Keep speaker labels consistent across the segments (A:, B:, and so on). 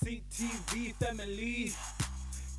A: CTV family.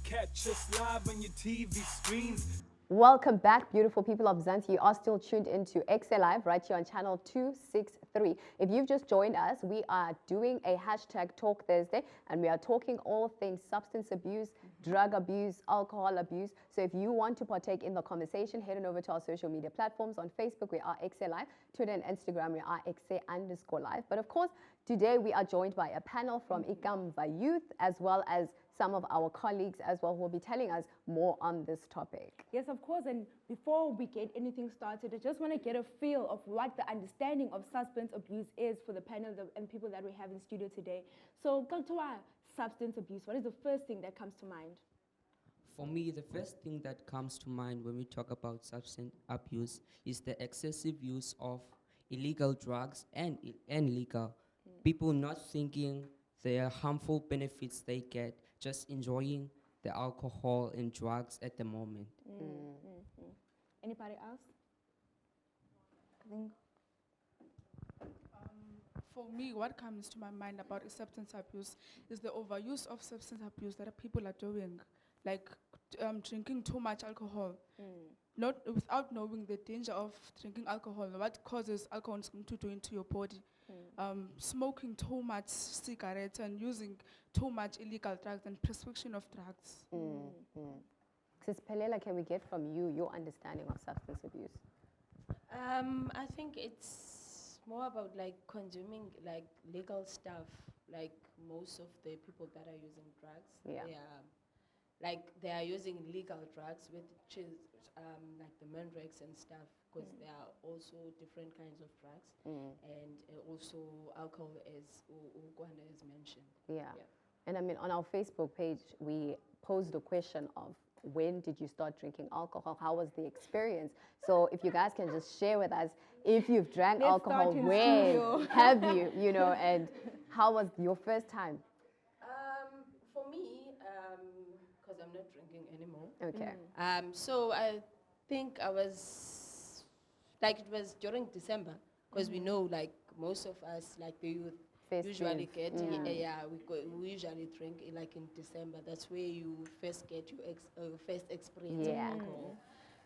A: Catch us live on your TV screens.
B: Welcome back, beautiful people of Zanti. You are still tuned into Ekse Live right here on channel 263. If you've just joined us, we are doing a hashtag Talk Thursday, and we are talking all things substance abuse, drug abuse, alcohol abuse. So if you want to partake in the conversation, head on over to our social media platforms. On Facebook, we are Ekse Live. Twitter and Instagram, we are Ekse_Live. But of course, today we are joined by a panel from Ikamva Youth, as well as some of our colleagues as well, who will be telling us more on this topic.
C: Yes, of course. And before we get anything started, I just want to get a feel of what the understanding of substance abuse is for the panel and people that we have in studio today. So, Kaltua, substance abuse, what is the first thing that comes to mind?
D: For me, the first thing that comes to mind when we talk about substance abuse is the excessive use of illegal drugs and legal. People not thinking the harmful benefits they get, just enjoying the alcohol and drugs at the moment.
C: Anybody else?
E: I think for me, what comes to my mind about substance abuse is the overuse of substance abuse that people are doing, like drinking too much alcohol, not without knowing the danger of drinking alcohol, what causes alcohol to do into your body. Smoking too much cigarettes and using too much illegal drugs and prescription of drugs.
B: Sis Pelela, can we get from you your understanding of substance abuse?
F: I think it's more about like consuming like legal stuff. Like most of the people that are using drugs, they are using legal drugs, which is like the Mandrax and stuff, because there are also different kinds of drugs, and also alcohol, as Ugwanda has mentioned.
B: Yeah. And I mean, on our Facebook page, we posed a question of when did you start drinking alcohol? How was the experience? So if you guys can just share with us, if you've drank alcohol, when have you, and how was your first time?
F: For me, because I'm not drinking anymore.
B: Okay.
F: So I think I was, like, it was during December, because we know, like, most of us, like the youth, usually get, we usually drink like in December. That's where you first get your first experience of alcohol.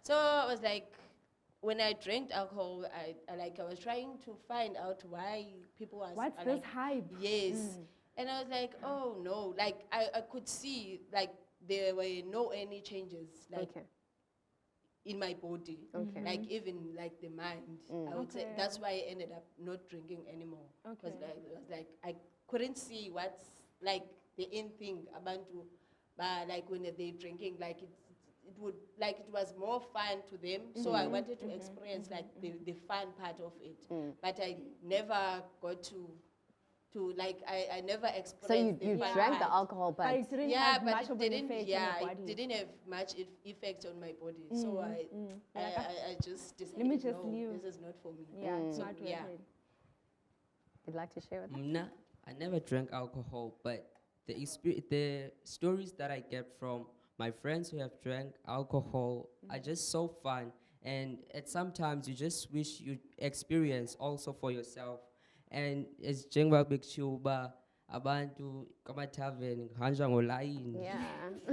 F: So I was like, when I drank alcohol, I was trying to find out why people are
C: What's
F: are
C: this
F: like,
C: hype?
F: Yes. And I was like, oh no, like I could see like there were no any changes like in my body. Like even like the mind. I would say that's why I ended up not drinking anymore. Because it was like I couldn't see what's like the end thing about to, but like when they're drinking, like it would like it was more fun to them. So I wanted to experience like the fun part of it. But I never got to like I never experienced.
B: So you
F: the fun
B: drank the
F: part.
B: alcohol, but
C: it didn't have much of an effect on your
F: it
C: body.
F: didn't have much effect on my body. So I just decided,
C: Let me just
F: no,
C: leave.
F: this is not for me.
C: Yeah, it's
F: So,
C: not worth it.
B: you'd like to share with us?
D: Nah, I never drank alcohol, but the stories that I get from my friends who have drank alcohol are just so fun. And at sometimes you just wish you experience also for yourself. And it's njengoba bekushuba abantu kamathaveni kuhanjwa ngolayini
B: Yeah.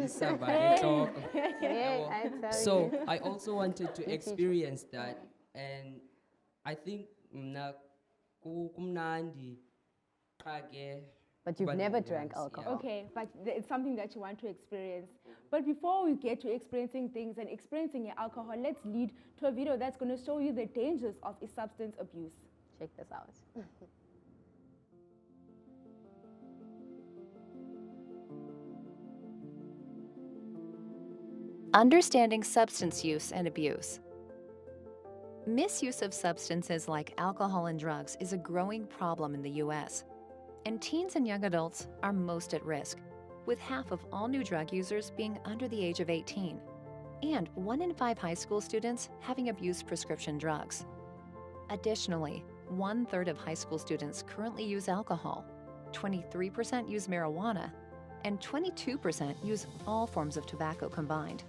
D: isavale enhloko.
B: Yeah, I tell
D: So
B: you.
D: I also wanted to experience that, and I think kumnandi qha-ke.
B: But you've never
D: kuba
B: drank
D: mnandi,
B: alcohol.
C: Okay, but it's something that you want to experience. But before we get to experiencing things and experiencing alcohol, let's lead to a video that's going to show you the dangers of substance abuse.
B: Check this out.
G: Understanding substance use and abuse. Misuse of substances like alcohol and drugs is a growing problem in the U.S., and teens and young adults are most at risk, with half of all new drug users being under the age of 18, and 1 in 5 high school students having abused prescription drugs. Additionally, 1/3 of high school students currently use alcohol, 23% use marijuana, and 22% use all forms of tobacco combined.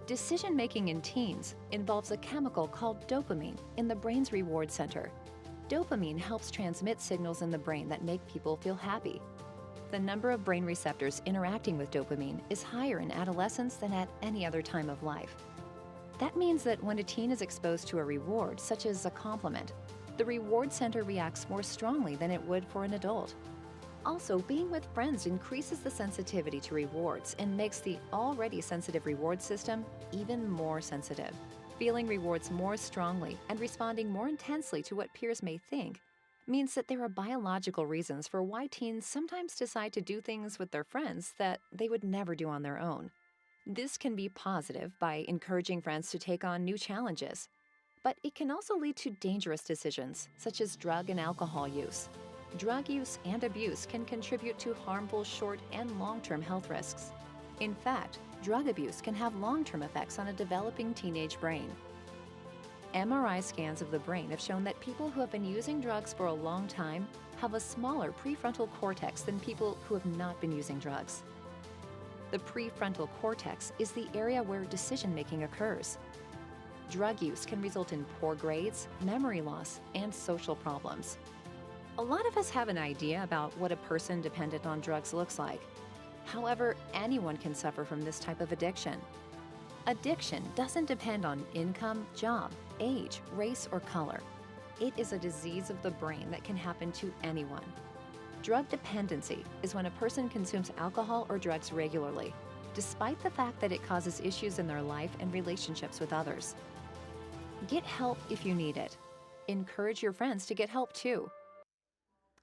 G: Decision-making in teens involves a chemical called dopamine in the brain's reward center. Dopamine helps transmit signals in the brain that make people feel happy. The number of brain receptors interacting with dopamine is higher in adolescence than at any other time of life. That means that when a teen is exposed to a reward, such as a compliment, the reward center reacts more strongly than it would for an adult. Also, being with friends increases the sensitivity to rewards and makes the already sensitive reward system even more sensitive. Feeling rewards more strongly and responding more intensely to what peers may think means that there are biological reasons for why teens sometimes decide to do things with their friends that they would never do on their own. This can be positive by encouraging friends to take on new challenges, but it can also lead to dangerous decisions, such as drug and alcohol use. Drug use and abuse can contribute to harmful short and long-term health risks. In fact, drug abuse can have long-term effects on a developing teenage brain. MRI scans of the brain have shown that people who have been using drugs for a long time have a smaller prefrontal cortex than people who have not been using drugs. The prefrontal cortex is the area where decision-making occurs. Drug use can result in poor grades, memory loss, and social problems. A lot of us have an idea about what a person dependent on drugs looks like. However, anyone can suffer from this type of addiction. Addiction doesn't depend on income, job, age, race, or color. It is a disease of the brain that can happen to anyone. Drug dependency is when a person consumes alcohol or drugs regularly, despite the fact that it causes issues in their life and relationships with others. Get help if you need it. Encourage your friends to get help too.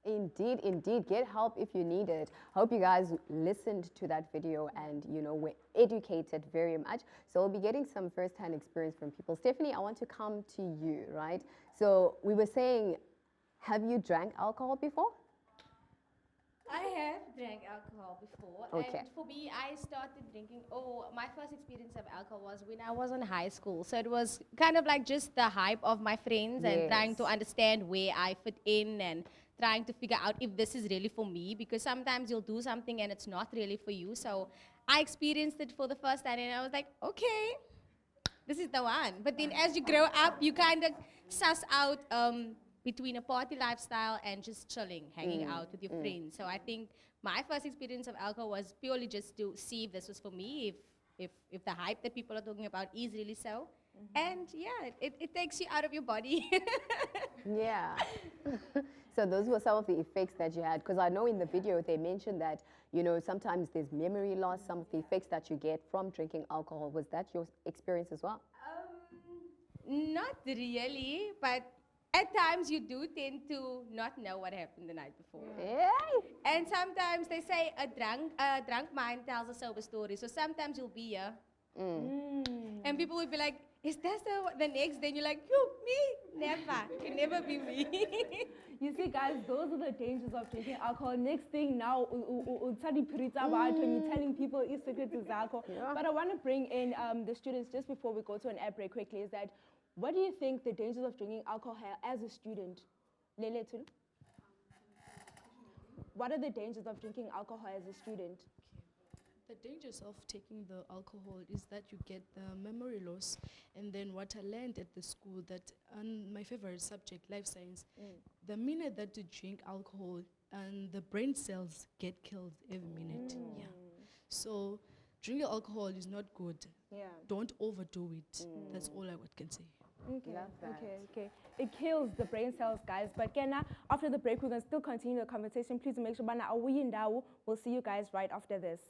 B: Indeed, indeed. Get help if you need it. Hope you guys listened to that video and, were educated very much. So we'll be getting some first-hand experience from people. Stephanie, I want to come to you, right? So we were saying, have you drank alcohol before?
H: I have drank alcohol before.
B: Okay.
H: And for me, I started drinking, my first experience of alcohol was when I was in high school. So it was kind of like just the hype of my friends and trying to understand where I fit in and trying to figure out if this is really for me, because sometimes you'll do something and it's not really for you. So I experienced it for the first time and I was like, okay, this is the one. But then as you grow up, you kind of suss out between a party lifestyle and just chilling, hanging out with your friends. So I think my first experience of alcohol was purely just to see if this was for me, if the hype that people are talking about is really so. And yeah, it takes you out of your body.
B: Yeah. So those were some of the effects that you had, because I know in the video they mentioned that, sometimes there's memory loss, some of the effects that you get from drinking alcohol. Was that your experience as well?
H: Not really, but at times you do tend to not know what happened the night before.
B: Yeah.
H: And sometimes they say a drunk mind tells a sober story. So sometimes you'll be here, and people will be like, is that the next? Then you're like, me? Never. It can never be me.
C: You see, guys, those are the dangers of drinking alcohol. Next thing now, when you're telling people it's secret is alcohol.
B: Yeah.
C: But I want to bring in the students just before we go to an ad break quickly, is that, what do you think the dangers of drinking alcohol as a student? Lele, too? What are the dangers of drinking alcohol as a student?
I: The dangers of taking the alcohol is that you get the memory loss. And then what I learned at the school, that on my favorite subject, life science, the minute that you drink alcohol, and the brain cells get killed every minute. Yeah. So drinking alcohol is not good.
C: Yeah.
I: Don't overdo it. That's all I can say.
C: Okay. Okay. It kills the brain cells, guys. But Kena, after the break, we're going to still continue the conversation. Please make sure, we'll see you guys right after this.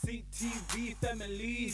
A: CTV family.